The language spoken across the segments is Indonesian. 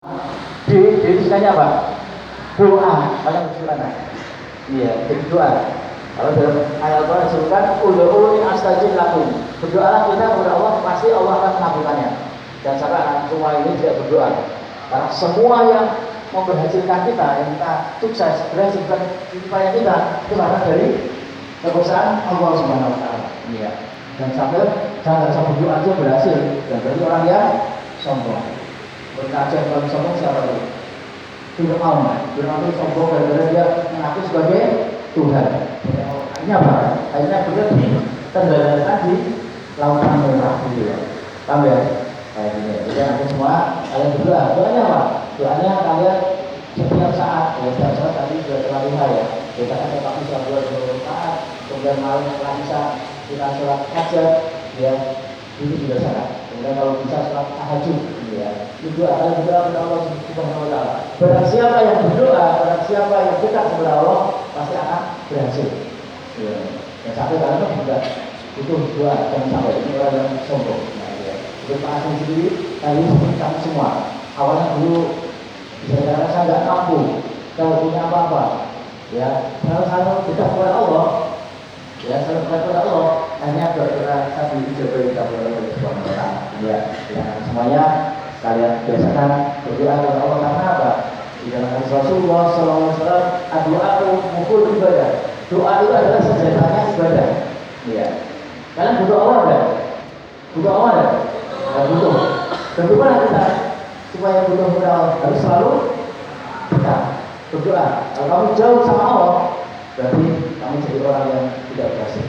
Definisinya apa? Doa. Kalian bersilakan. Iya, jadi doa. Kalau dalam ayat Al-Quran disebutkan ud'uuni astajib lakum. Berdoalah kita kepada Allah, pasti Allah akan mengabulkannya. Dan sampai semua ini tidak berdoa. Karena semua yang memberhasilkan kita, yang kita sukses, berhasil upaya kita itu karena dari kekuasaan Allah Subhanahu Wa Taala. Iya. Dan sampai jangan sampai berdoa aja berhasil. Dan berarti orang yang sombong. Berkaca kalau sombong siapa itu? Fir'aun. Fir'aun itu sombong gara-gara dia mengaku sebagai Tuhan. Akhirnya apa? Akhirnya berarti tenggelamkan di lautan merah gitu ya. Paham ya? Kayak gini. Jadi nanti semua kalian berdoa. Doanya apa? Doanya kalian setiap saat. Ya setiap saat tadi sudah terlalu ya. Kita kan tetap bisa buat saat. Kemudian malam setelah bisa kita sholat hajat. Ya itu juga sangat. Kemudian kalau bisa sholat tahajud. Ya itu akan berdoa kepada Allah Subhanahu Wa Taala. Barang siapa yang berdoa, barang siapa yang dekat kepada Allah pasti akan berhasil. Ya. Yang satu karena juga butuh doa dan sampai ini orang yang sombong. Nah, ya. Itu Pak Asim sendiri kali seperti kami semua. Awalnya dulu bisa dikatakan saya nggak mampu, kalau punya apa-apa. Ya, kalau saya dekat kepada Allah, ya saya dekat kepada Allah, hanya berdoa satu dijaga kita kepada Allah Subhanahu Wa Taala. Ya, semuanya kalian biasakan berdoa kepada Allah karena apa? Di dalam hadis Rasulullah SAW, doa mukul ibadah. Doa itu adalah senjatanya ibadah. Iya. Kalian butuh Allah enggak? Butuh Allah enggak? Enggak butuh. Bagaimana kita supaya butuh kepada Allah? Harus selalu dekat berdoa. Kalau kamu jauh sama Allah, berarti kamu jadi orang yang tidak berhasil.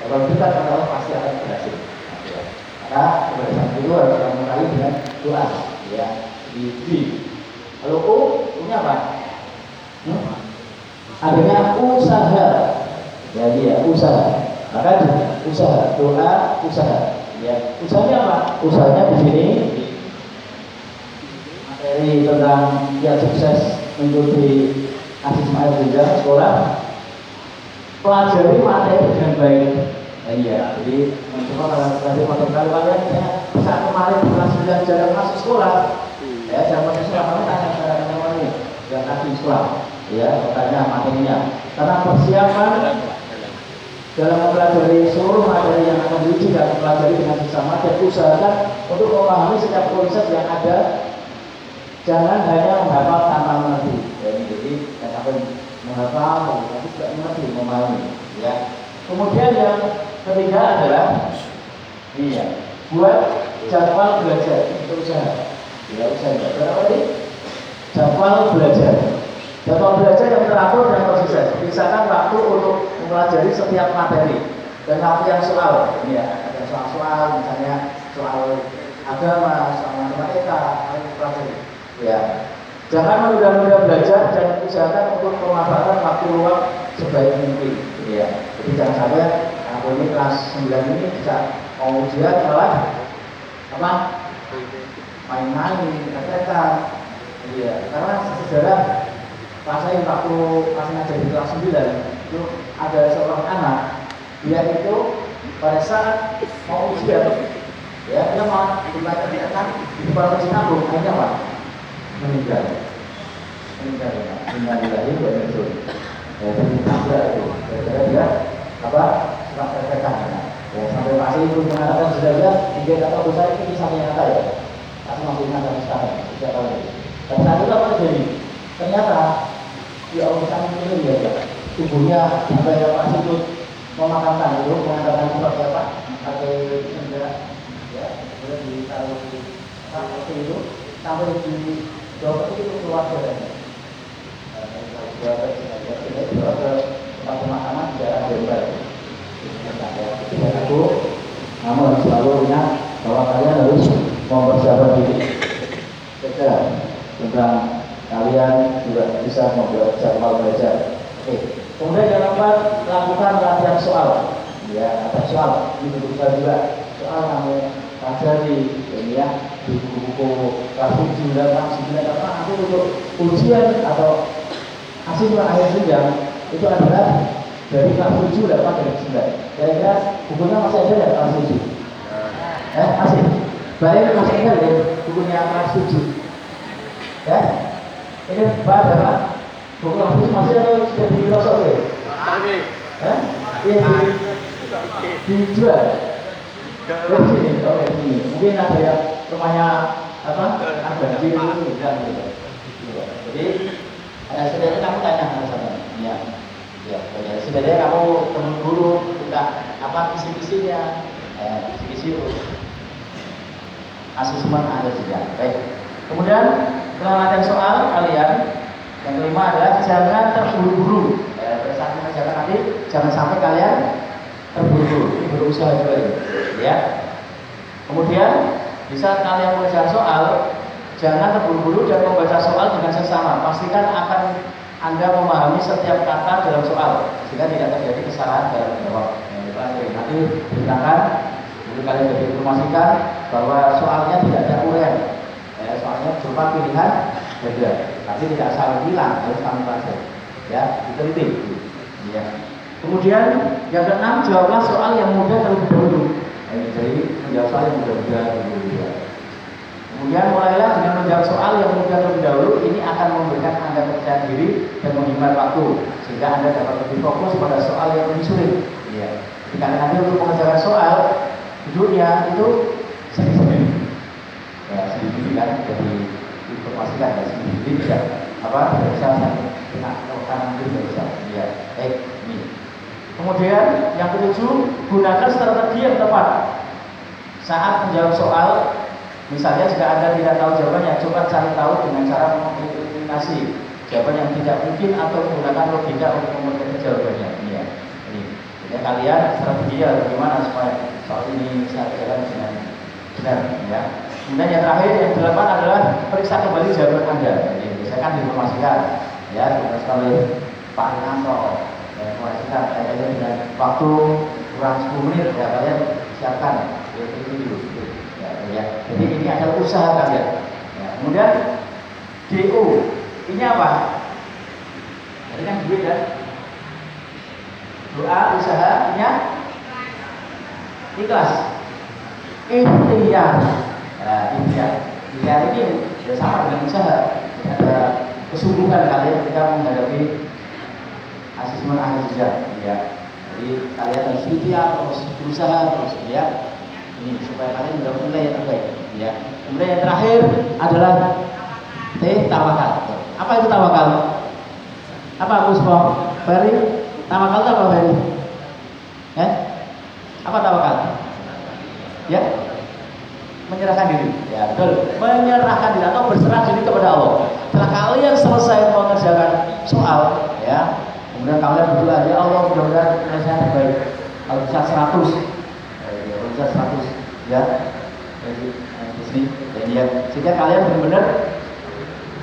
Kalau dekat kepada Allah pasti akan berhasil. Maka keberhasilan itu harus kita mulai dengan doa. Ya. Di kalau punya apa? Adanya usaha. Jadi ya usaha. Maka usaha, doa, usaha. Ya, usahanya apa? Usahanya di sini materi tentang yang sukses mengikuti Aziz Ismail Jenjang sekolah. Pelajari materi dengan baik. Iya, jadi mencoba kalau pelajari materi kalian saat kemarin kelas 9 jalan masuk sekolah. Ya, jangan masuk sekolah kami tanya kepada teman-teman ini yang tadi sekolah. Ya, bertanya materinya. Karena persiapan dalam mempelajari seluruh materi yang akan diuji dan mempelajari dengan bersama dan usahakan untuk memahami setiap konsep yang ada. Jangan hanya menghafal tanpa mengerti. Jadi jangan sampai menghafal tapi tidak mengerti, memahami. Ya. Kemudian yang ketiga adalah buat jadwal belajar untuk usaha. Ya, usaha. Berapa tadi? Jadwal belajar. Jadwal belajar yang teratur dan konsisten. Misalkan waktu untuk mempelajari setiap materi dan waktu yang soal. Ya, ada soal-soal, misalnya soal agama, soal matematika, pelajari. Ya, jangan menunda-nunda belajar dan usahakan untuk pemanfaatan waktu luang sebaik mungkin. Ya, jadi jangan sampai aku ini kelas 9 ini bisa mau ujian malah apa? Main-main, kata-kata. Iya, karena sejarah pas saya waktu pas ngajar di kelas 9 itu ada seorang anak, dia itu pada saat mau ujian ya dia mau dibaca di depan mesin tabung, akhirnya apa? meninggal lagi buat itu ya jadi tabrak itu gara-gara dia apa? suka kata-kata ya sampai masih itu mengatakan sudah dia kata besar ini sampai kata ya tapi masih ingat sampai sekarang tidak tahu dan saat itu apa terjadi? Ternyata di Allah itu ya tubuhnya sampai masih itu memakamkan itu mengatakan seperti apa? Pakai benda ya kemudian ditaruh di seperti itu sampai di dokter itu keluar darahnya. Itu ke tempat pemakaman di daerah Jember. Itu aku, namun selalu ingat bahwa kalian harus mempersiapkan diri. Tentang kalian juga bisa membuat jadwal belajar. Oke. Kemudian jangan lupa lakukan latihan soal. Ya, ada soal di buku juga. Soal kamu pelajari ini ya di buku-buku kelas 7 dan 9 karena nanti untuk ujian atau hasil akhir jenjang itu adalah dari kelas 7, 8 dan 9. Kira-kira bukunya masih ada ya kelas 7? Masih. Baik masih ada ya bukunya kelas 7. Ya, ini apa? Buku kampus masih atau sudah dirosok ya? Eh? Iya, dijual. Di sini, oh ini. Mungkin ada yang rumahnya apa? Ada di itu tidak gitu. Jadi sebenarnya kamu tanya sama ya. Ya, sebenarnya kamu teman guru buka apa kisi-kisinya, kisi-kisi asesmen ada juga. Baik. Kemudian pengamatan soal kalian yang kelima adalah jangan terburu-buru. Pada saat mengerjakan nanti jangan sampai kalian terburu-buru. Ini berusaha juga ya. Kemudian bisa kalian mengerjakan soal, jangan terburu-buru dan membaca soal dengan seksama. Pastikan akan Anda memahami setiap kata dalam soal sehingga tidak terjadi kesalahan dalam menjawab. Nanti diberitakan, jadi kalian dapat informasikan bahwa soalnya tidak ada urean. Soalnya berupa pilihan beda, tapi tidak salah bilang harus kami baca. Ya, diteliti. Ya. Kemudian yang keenam, jawablah soal yang mudah terlebih dahulu. Jadi menjawab soal yang mudah-mudah dulu. Ya. Kemudian mulailah dengan menjawab soal yang mudah terlebih dahulu. Ini akan memberikan Anda percaya diri dan menghemat waktu sehingga Anda dapat lebih fokus pada soal yang lebih sulit. Ya. Jika nanti untuk mengerjakan soal duduknya itu sendiri-sendiri. Ya, sendiri kan jadi informasikan ya sendiri bisa apa bisa kena kanan kiri bisa. Ya, baik ini. Kemudian yang ketujuh, gunakan strategi yang tepat saat menjawab soal. Misalnya jika Anda tidak tahu jawabannya, coba cari tahu dengan cara mengeliminasi jawaban yang tidak mungkin atau menggunakan logika untuk memperkecil jawabannya. Iya. Jadi kalian strateginya bagaimana supaya soal ini bisa berjalan dengan benar. Ya. Kemudian yang terakhir yang delapan adalah periksa kembali jawaban Anda. Jadi saya kan diinformasikan, ya, diinformasikan oleh Pak Rinanto. Informasikan kaitannya dengan waktu kurang 10 menit, ya kalian siapkan. Ya, itu dulu. Ya. Jadi ini adalah usaha kalian. Ya. Kemudian DO ini apa? Jadi kan beda. Doa usahanya ikhlas. Ikhtiar. Nah, ikhtiar ini ya sama dengan usaha. Ada kesungguhan kalian ketika menghadapi asesmen akhir saja. Ya. Jadi kalian harus ikhtiar terus berusaha terus ya. Ini supaya kalian mendapat nilai yang terbaik. Ya. Kemudian yang terakhir adalah tawakal. Apa itu tawakal? Apa Puspo? Ferry? Tawakal itu apa Ferry? Ya? Apa tawakal? Ya? Menyerahkan diri. Ya, betul. Menyerahkan diri atau berserah diri kepada Allah. Setelah kalian selesai mengerjakan soal, ya, kemudian kalian berdoa, ya Allah mudah-mudahan penyelesaian terbaik. Kalau bisa 100, bisa 100, ya. Jadi di sini, jadi ya. Sehingga kalian benar-benar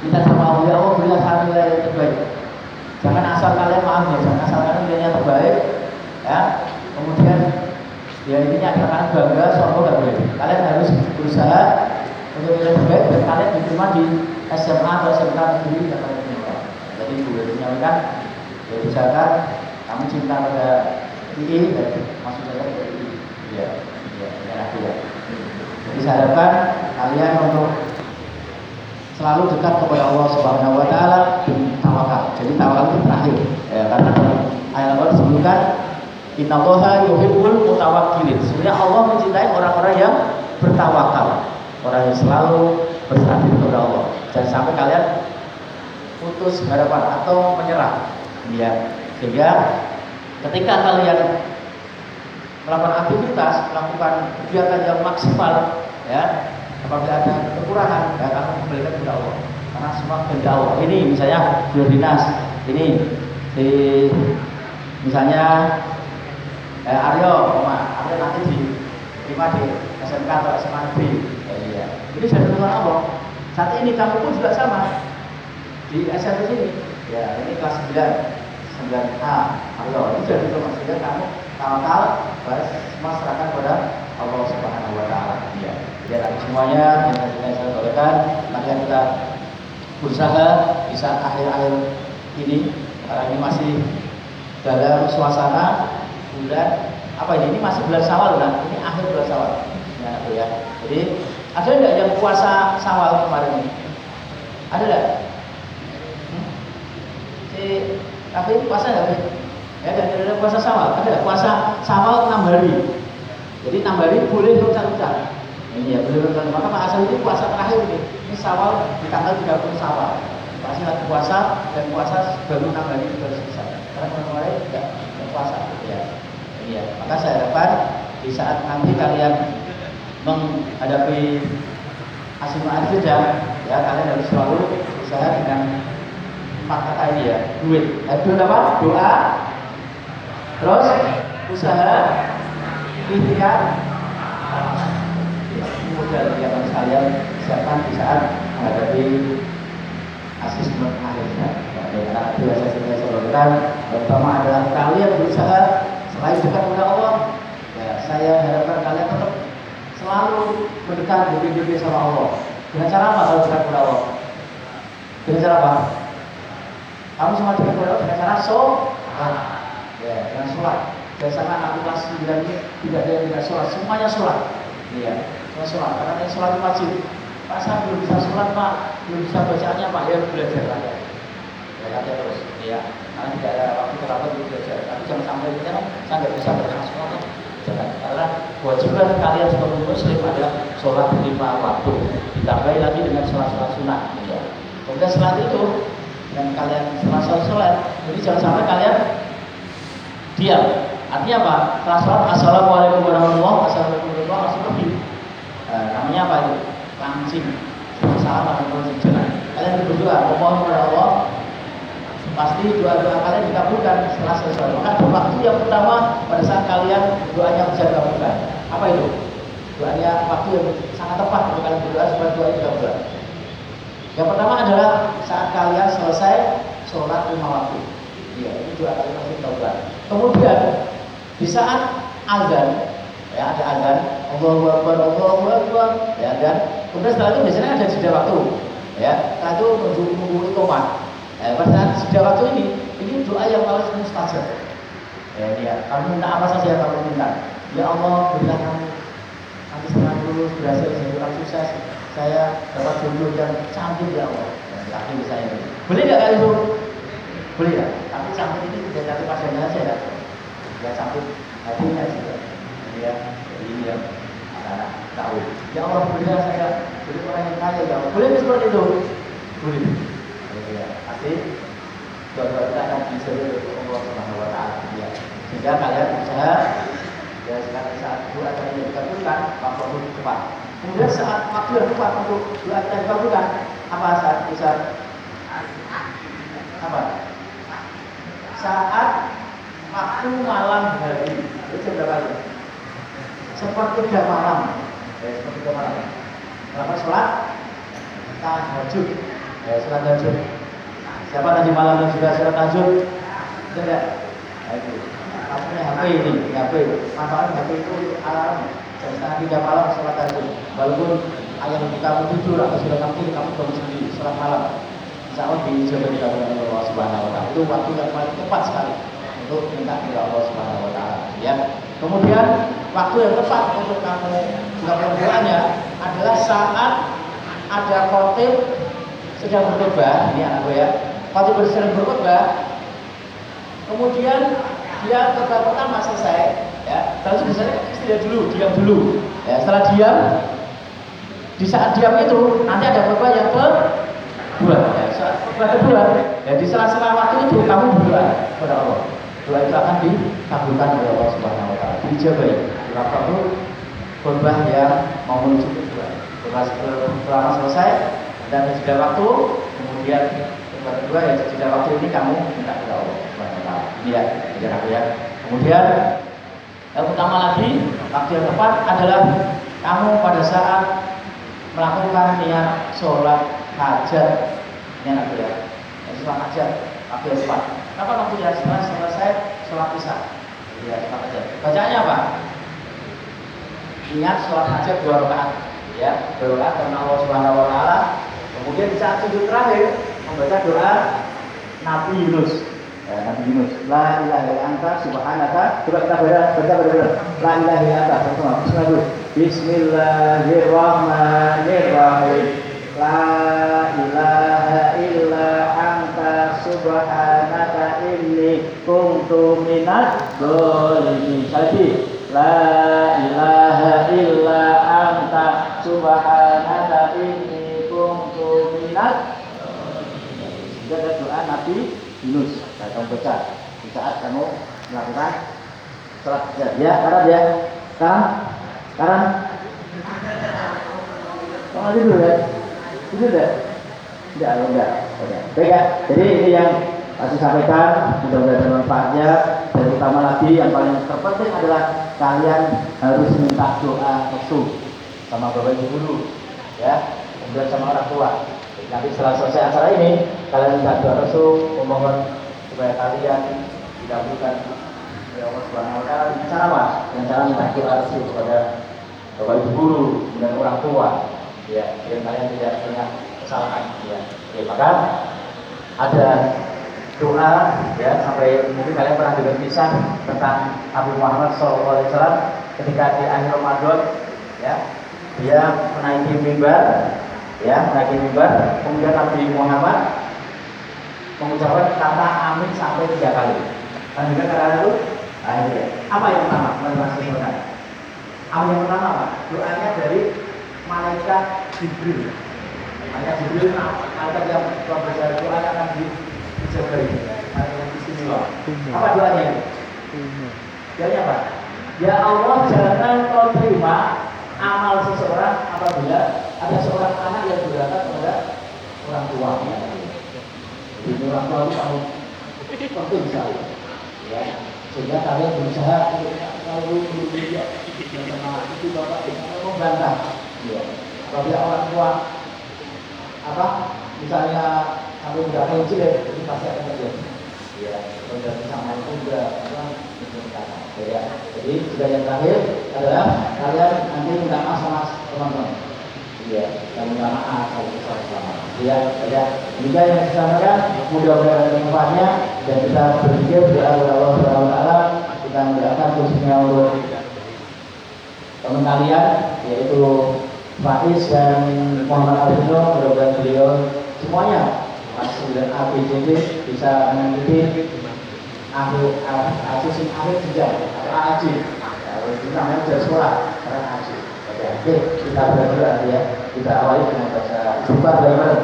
minta sama Allah, ya Allah berilah saya nilai yang terbaik. Jangan asal kalian jangan asal kalian nilainya terbaik, ya. Kemudian ya ini adalah kalian bangga, sombong nggak boleh. Kalian harus berusaha untuk nilai terbaik dan kalian diterima di SMA atau SMK negeri yang kalian inginkan. Jadi boleh menyampaikan, ya misalkan kamu cinta pada II dan masuk saja ke II. Ya, ya. Jadi saya harapkan kalian untuk selalu dekat kepada Allah Subhanahu Wa Taala dan tawakal. Jadi tawakal itu terakhir, ya, karena dalam ayat Al-Quran disebutkan Innallaha yuhibbul mutawakkilin. Sebenarnya Allah mencintai orang-orang yang bertawakal, orang yang selalu berserah diri kepada Allah. Jangan sampai kalian putus harapan atau menyerah. Ya, sehingga ketika kalian melakukan aktivitas, melakukan kegiatan yang maksimal, ya, apabila ada kekurangan, ya kamu kembalikan kepada Allah. Karena semua kehendak Allah. Ini misalnya dinas, ini di misalnya Aryo nanti diterima di SMK atau SMA negeri. Ya. Ini sudah tentuan Allah. Saat ini kamu pun juga sama di SMP sini. Ya, ini kelas 9A. Aryo, ini sudah tentuan sehingga kamu tawakal, semua serahkan kepada Allah Subhanahu Wa Taala. Ya. Biar semuanya yang saya sampaikan, maka kita berusaha di saat akhir-akhir ini, karena ini masih dalam suasana bulan apa ini masih bulan Syawal kan? Ini akhir bulan Syawal. Ya. Jadi ada enggak yang puasa Syawal kemarin ini? Ada nggak? Si Raffi puasa nggak? Ya, ada puasa Syawal. Ada nggak? Puasa Syawal 6 hari. Jadi 6 hari boleh rusak-rusak. Ini ya boleh rusak. Maka Pak Asal ini puasa terakhir ini. Ini Syawal di tanggal 30 Syawal. Masih lagi puasa dan puasa baru 6 hari baru selesai. Karena kemarin tidak puasa. Ya. Ini ya. Maka saya harapkan di saat nanti kalian menghadapi Asyimah Al-Fiddah, ya kalian harus selalu berusaha dengan 4 kata ini ya. Duit apa? Doa, terus usaha, ikhtiar, modal yang kalian siapkan di saat menghadapi Asyimah Al-Fiddah. Karena itu saya sampaikan, pertama adalah kalian berusaha selain dekat kepada Allah. Ya, saya harapkan kalian tetap selalu mendekat lebih sama Allah. Dengan cara apa kalau dekat kepada Allah? Dengan cara apa? Kamu sama dekat kepada Allah dengan cara sholat. Ya, dengan sholat. Biasakan aku kelas 9 ini tidak ada yang tidak sholat, semuanya sholat. Iya, semua sholat. Karena yang sholat wajib. Pak saya belum bisa sholat Pak, belum bisa bacaannya Pak, ya belajar lah ya. Belajar terus. Iya, karena tidak ada waktu terlambat untuk belajar. Tapi jangan sampai saya nggak bisa baca sholat. Jangan, karena kewajiban kalian sebagai muslim adalah sholat 5 waktu, ditambahi lagi dengan sholat sunnah. Ya. Kemudian setelah itu, dan kalian setelah sholat, jadi jangan sampai kalian diam. Artinya apa? Setelah sholat, assalamualaikum warahmatullahi wabarakatuh. Namanya apa itu? Langsing. Salam warahmatullahi wabarakatuh. Kalian berdoa, memohon kepada Allah. Pasti doa-doa kalian dikabulkan setelah selesai. Maka waktu yang pertama pada saat kalian doanya bisa dikabulkan. Apa itu? Doanya waktu yang sangat tepat untuk kalian berdoa supaya doa dikabulkan. Yang pertama adalah saat kalian selesai sholat 5 waktu. Iya, ini doa kalian pasti dikabulkan. Kemudian di saat azan, ya ada azan, Allahu Akbar, Allahu Akbar, ya dan kemudian setelah itu biasanya ada jeda waktu, ya. Setelah itu menunggu iqamah. Pada saat jeda waktu ini doa yang paling mustajab. Ya, dia. Kamu minta apa saja kamu minta. Ya Allah, berikan kami nanti setelah lulus berhasil jadi orang sukses. Saya dapat jodoh yang cantik ya Allah. Yakin bisa ini. Boleh nggak kali itu? Boleh ya. Tapi cantik ini tidak cantik padanya saja ya. Ya cantik hatinya juga. Ya, ini yang anak tahu. Ya Allah, berikan saya jadi orang yang kaya ya Allah. Boleh seperti itu? Boleh. Ya, pasti doa-doa kita akan dijawab oleh Allah Subhanahu wa taala. Ya. Sehingga kalian berusaha ya saat doa kalian dikabulkan, waktu itu cepat. Kemudian saat waktu yang tepat untuk doa kita dikabulkan, apa saat bisa apa? Saat waktu malam hari. Itu berapa itu? Sepertiga malam. Sepertiga malam. Berapa sholat? Tahajud. Sholat tahajud. Siapa tadi malam yang sudah sholat tahajud? Tidak. Itu. Kamu punya HP ini, HP. Manfaat HP itu alarm. Jam 2:30 malam sholat tahajud. Walaupun ayam kamu tidur atau sudah kamu bangun sendiri sholat malam. Insya Allah dijawab oleh Allah Subhanahu Wa Taala. Itu waktu yang paling tepat sekali untuk minta kepada Allah Subhanahu Wa Taala. Ya. Kemudian waktu yang tepat untuk kamu melakukan doanya adalah saat ada khotib sedang berkhotbah, ini anak gue ya. Khotib sedang berkhotbah, kemudian dia khotbah pertama selesai, ya. Terus biasanya istirahat dulu, diam dulu. Ya, setelah diam, di saat diam itu nanti ada khotbah yang kedua. Ya, saat khotbah kedua, ya di sela-sela waktu itu kamu berdoa kepada Allah. Doa itu akan dikabulkan oleh Allah Subhanahu Wa Taala. Dijabai. Waktu khotbah yang mau menuju kedua. Setelah selesai dan jeda waktu, kemudian yang kedua ya jeda waktu ini kamu minta kepada Allah Subhanahu Wa Taala. Ini ya. Kemudian yang utama lagi, waktu yang tepat adalah kamu pada saat melakukan niat sholat hajat. Ini anak ya. Sholat hajat, waktu yang tepat. Kapan waktunya? Setelah selesai sholat isya. Ya, sholat hajat. Bacaannya apa? Niat sholat hajat 2 rakaat. Ya, 2 rakaat karena Allah Subhanahu Wa Taala. Kemudian di saat sujud terakhir membaca doa Nabi Yunus. Nabi Yunus. La ilaha illa anta subhanaka. Coba kita baca benar. La ilaha illa anta. Bismillah. Bismillahirrahmanirrahim. La ilaha kuntu minadz dzalimin. Sekali la ilaha illa anta subhanaka inni kuntu minadz dzalimin. Itu ada doa Nabi Yunus. Kamu baca di saat kamu melakukan sholat hajat. Ya, sekarang ya. Sekarang. Kalau tidur ya? Tidur ya? Enggak. Baik ya. Jadi ini yang saya sampaikan, mudah-mudahan bermanfaatnya. Dan utama lagi yang paling terpenting adalah kalian harus minta doa restu sama bapak ibu guru, ya, kemudian sama orang tua. Nanti setelah selesai acara ini, kalian minta doa restu, memohon supaya kalian dikabulkan oleh Allah Subhanahu Wa Taala. Dengan cara apa? Dengan cara minta doa restu kepada bapak ibu guru dan orang tua, ya, biar kalian tidak punya kesalahan, ya. Oke, maka ada doa, ya, sampai mungkin kalian pernah dengar kisah tentang Nabi Muhammad SAW ketika di akhir Ramadan, ya, dia menaiki mimbar, kemudian Nabi Muhammad mengucapkan kata amin sampai 3 kali. Dan juga kata itu, apa yang pertama? Amin yang pertama apa? Doanya dari malaikat Jibril. Malaikat Jibril, malaikat yang berbeda doanya akan dijabai. Malaikat istimewa. Apa doanya? Doanya apa? Ya Allah, jangan kau terima amal seseorang apabila ada seorang anak yang durhaka kepada orang tuanya. Jadi orang tua itu kamu penting sekali, ya. Sehingga kalian berusaha kalau dia sama itu bapak membantah, ya. Apabila orang tua misalnya kamu tidak kecil, itu pasti akan terjadi, ya. Kalau tidak sama itu juga ya. Jadi juga yang terakhir adalah kalian nanti minta maaf sama teman-teman, ya, dan minta maaf sama ya. Jika yang saya sampaikan mudah-mudahan manfaatnya dan kita berpikir doa kepada Allah Subhanahu Wa Taala, kita mendoakan khususnya untuk teman kalian yaitu Faiz dan Muhammad Alvino, mudah-mudahan beliau semuanya masuk dan ABCD bisa mengikuti akhir jenjang atau AAJ. Itu namanya ujian sekolah karena AAJ. Oke, kita berdoa ya. Kita awali dengan baca istighfar bareng-bareng.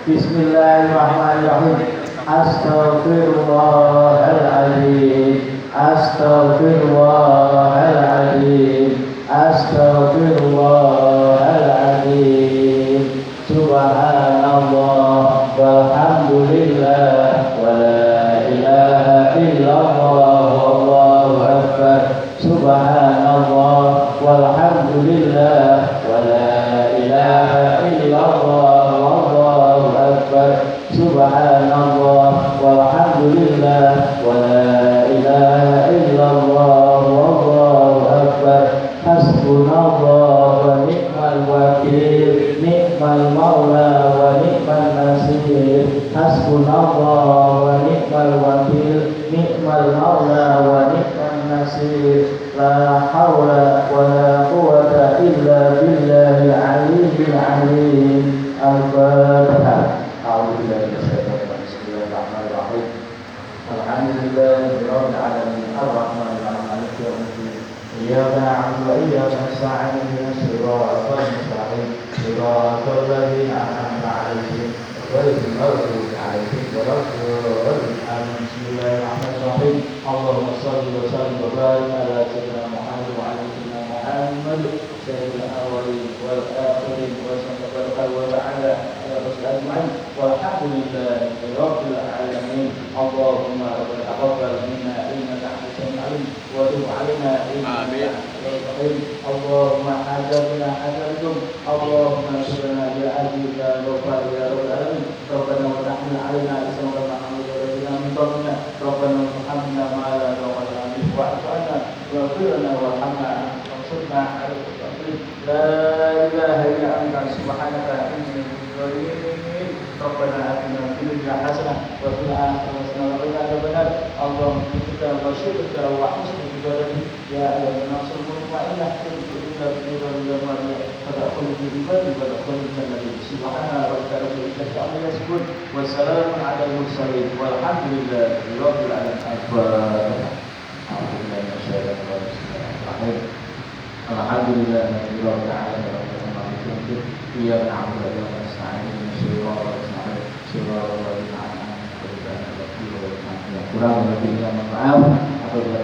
Bismillahirrahmanirrahim. Astaghfirullahaladzim. Subhanallah walhamdulillah wala ilaha illallah wallahu akbar. Subhanallah walhamdulillah wala ilaha illallah wallahu akbar. Subhanallah walhamdulillah wala ilaha illallah wallahu akbar. Hasbunallah wa ni'mal wakil, ni'mal maula wa ni'mal nasir. Hasbunallah wa ni'mal wakil, ni'mal maula wa ni'mal nasir. La hawla wa la quwwata illa billahil aliyyil azim. Al-Fatihah. A'udzubillahi minasyaitonir rajim. Bismillahirrahmanirrahim. Alhamdulillahirabbil alamin. Arrahmanir rahim. Maliki yaumiddin. إياك نعبد وإياك نستعين اهدنا الصراط المستقيم صراط الذين أنعمت عليهم غير المغضوب عليهم ولا الضالين آمين. بسم الله الرحمن الرحيم. اللهم صل وسلم وبارك على سيدنا محمد وعلى سيدنا محمد سيد الأولين والآخرين وسلم وتعالى على رسول أجمعين والحمد لله رب العالمين. اللهم ربنا تقبل منا إنك أنت السميع العليم وتب علينا إنك اللهم حاجتنا حاجتكم اللهم اغفرنا بعزيز الغفار يا رب العالمين. ربنا وتحمل علينا اسما كما حملت علينا من قبلنا. ربنا وارحمنا ما لا طاقة لنا به واعف عنا واغفر لنا وارحمنا وانصرنا على الكافرين. لا اله الا انت سبحانك اني كنت من الظالمين. ربنا اتنا في الدنيا حسنه وفي الاخره حسنه وقنا عذاب النار. اللهم بك وشكرك وحسن عبادتك يا ايها الناس المطمئنه إلا بإذن الله فدخل في عبادي ودخل الجنة. سبحان ربك رب العزة عما يصفون yasifun wa salamun 'alal mursalin walhamdulillahi rabbil alamin. Alhamdulillahi minasyaitonir rajim. Alhamdulillahi rabbil alamin. Iyyaka na'budu wa iyyaka nasta'in. Kurang lebihnya maaf apabila